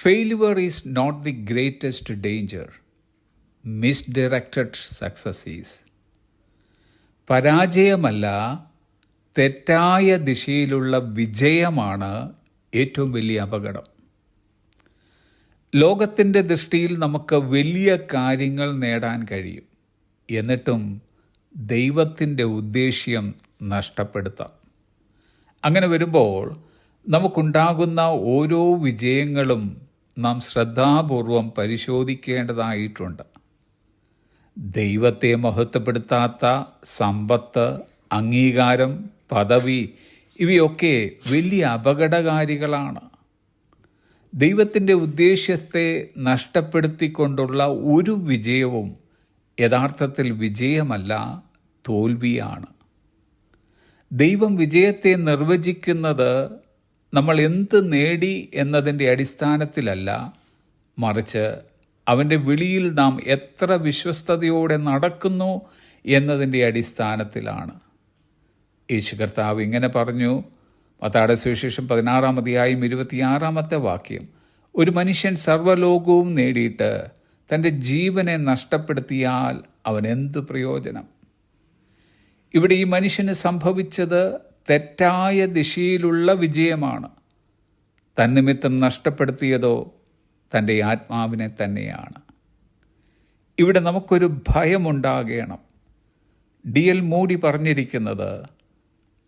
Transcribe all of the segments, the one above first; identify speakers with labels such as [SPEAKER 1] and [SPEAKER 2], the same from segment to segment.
[SPEAKER 1] Failure is not the greatest danger. Misdirected success is. പരാജയമല്ല, തെറ്റായ ദിശയിലുള്ള വിജയമാണ് ഏറ്റവും വലിയ അപകടം. ലോകത്തിൻ്റെ ദൃഷ്ടിയിൽ നമുക്ക് വലിയ കാര്യങ്ങൾ നേടാൻ കഴിയും, എന്നിട്ടും ദൈവത്തിൻ്റെ ഉദ്ദേശ്യം നഷ്ടപ്പെടുത്താം. അങ്ങനെ വരുമ്പോൾ നമുക്കുണ്ടാകുന്ന ഓരോ വിജയങ്ങളും നാം ശ്രദ്ധാപൂർവം പരിശോധിക്കേണ്ടതായിട്ടുണ്ട്. ദൈവത്തെ മഹത്വപ്പെടുത്താത്ത സമ്പത്ത്, അംഗീകാരം, പദവി ഇവയൊക്കെ വലിയ അപകടകാരികളാണ്. ദൈവത്തിൻ്റെ ഉദ്ദേശ്യത്തെ നഷ്ടപ്പെടുത്തിക്കൊണ്ടുള്ള ഒരു വിജയവും യഥാർത്ഥത്തിൽ വിജയമല്ല, തോൽവിയാണ്. ദൈവം വിജയത്തെ നിർവചിക്കുന്നത് നമ്മൾ എന്ത് നേടി എന്നതിൻ്റെ അടിസ്ഥാനത്തിലല്ല, മറിച്ച് അവൻ്റെ വിളിയിൽ നാം എത്ര വിശ്വസ്തയോടെ നടക്കുന്നു എന്നതിൻ്റെ അടിസ്ഥാനത്തിലാണ്. യേശു കർത്താവ് ഇങ്ങനെ പറഞ്ഞു, മത്തായിയുടെ സുവിശേഷം 16-ാം അധ്യായം 26-ാമത്തെ വാക്യം, ഒരു മനുഷ്യൻ സർവ്വലോകവും നേടിയിട്ട് തൻ്റെ ജീവനെ നഷ്ടപ്പെടുത്തിയാൽ അവൻ എന്ത് പ്രയോജനം? ഇവിടെ ഈ മനുഷ്യന് സംഭവിച്ചത് തെറ്റായ ദിശയിലുള്ള വിജയമാണ്. തന്നിമിത്തം നഷ്ടപ്പെടുത്തിയതോ തൻ്റെ ആത്മാവിനെ തന്നെയാണ്. ഇവിടെ നമുക്കൊരു ഭയമുണ്ടാകണം. D.L. മൂഡി പറഞ്ഞിരിക്കുന്നത്,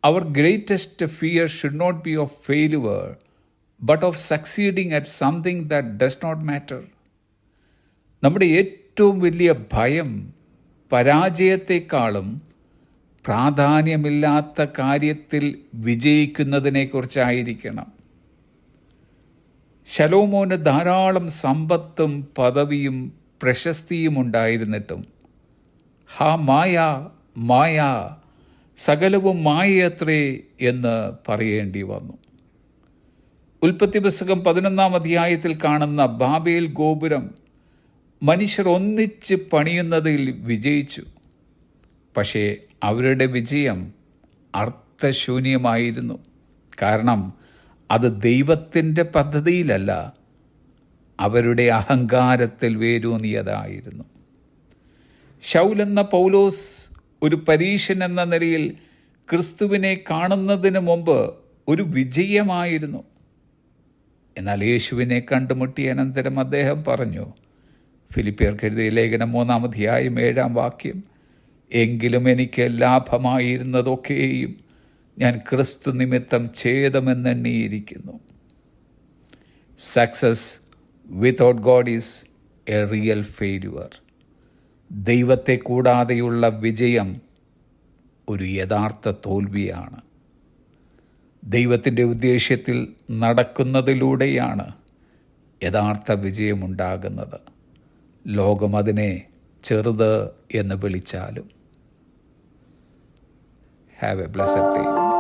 [SPEAKER 1] our greatest fear should not be of failure but of succeeding at something that does not matter. നമ്മുടെ ഏറ്റവും വലിയ ഭയം പരാജയത്തെക്കാളും പ്രാധാന്യമില്ലാത്ത കാര്യത്തിൽ വിജയിക്കുന്നതിനെക്കുറിച്ചായിരിക്കണം. ശലോമോന് ധാരാളം സമ്പത്തും പദവിയും പ്രശസ്തിയും ഉണ്ടായിരുന്നിട്ടും ഹാ മായ മായ, സകലവും മായയത്രേ എന്ന് പറയേണ്ടി വന്നു. ഉൽപ്പത്തി പുസ്തകം 11-ാം അധ്യായത്തിൽ കാണുന്ന ബാബേൽ ഗോപുരം മനുഷ്യർ ഒന്നിച്ച് പണിയുന്നതിൽ വിജയിച്ചു. പക്ഷേ അവരുടെ വിജയം അർത്ഥശൂന്യമായിരുന്നു. കാരണം അത് ദൈവത്തിൻ്റെ പദ്ധതിയിലല്ല, അവരുടെ അഹങ്കാരത്തിൽ വേരൂന്നിയതായിരുന്നു. ശൗൽ എന്ന പൗലോസ് ഒരു പരീശൻ എന്ന നിലയിൽ ക്രിസ്തുവിനെ കാണുന്നതിന് മുമ്പ് ഒരു വിജയമായിരുന്നു. എന്നാൽ യേശുവിനെ കണ്ടുമുട്ടിയ അനന്തരം അദ്ദേഹം പറഞ്ഞു, ഫിലിപ്പിയർക്ക് എഴുതിയ ലേഖനം 3-ാം അധ്യായം 7-ാം വാക്യം, എങ്കിലും എനിക്ക് ലാഭമായിരുന്നതൊക്കെയും ഞാൻ ക്രിസ്തു നിമിത്തം ഛേദമെന്നെണ്ണിയിരിക്കുന്നു. Success without God is a real failure. ദൈവത്തെ കൂടാതെയുള്ള വിജയം ഒരു യഥാർത്ഥ തോൽവിയാണ്. ദൈവത്തിൻ്റെ ഉദ്ദേശ്യത്തിൽ നടക്കുന്നതിലൂടെയാണ് യഥാർത്ഥ വിജയമുണ്ടാകുന്നത്. ലോകം അതിനെ ചെറുത് എന്ന് വിളിച്ചാലും. Have a blessed day.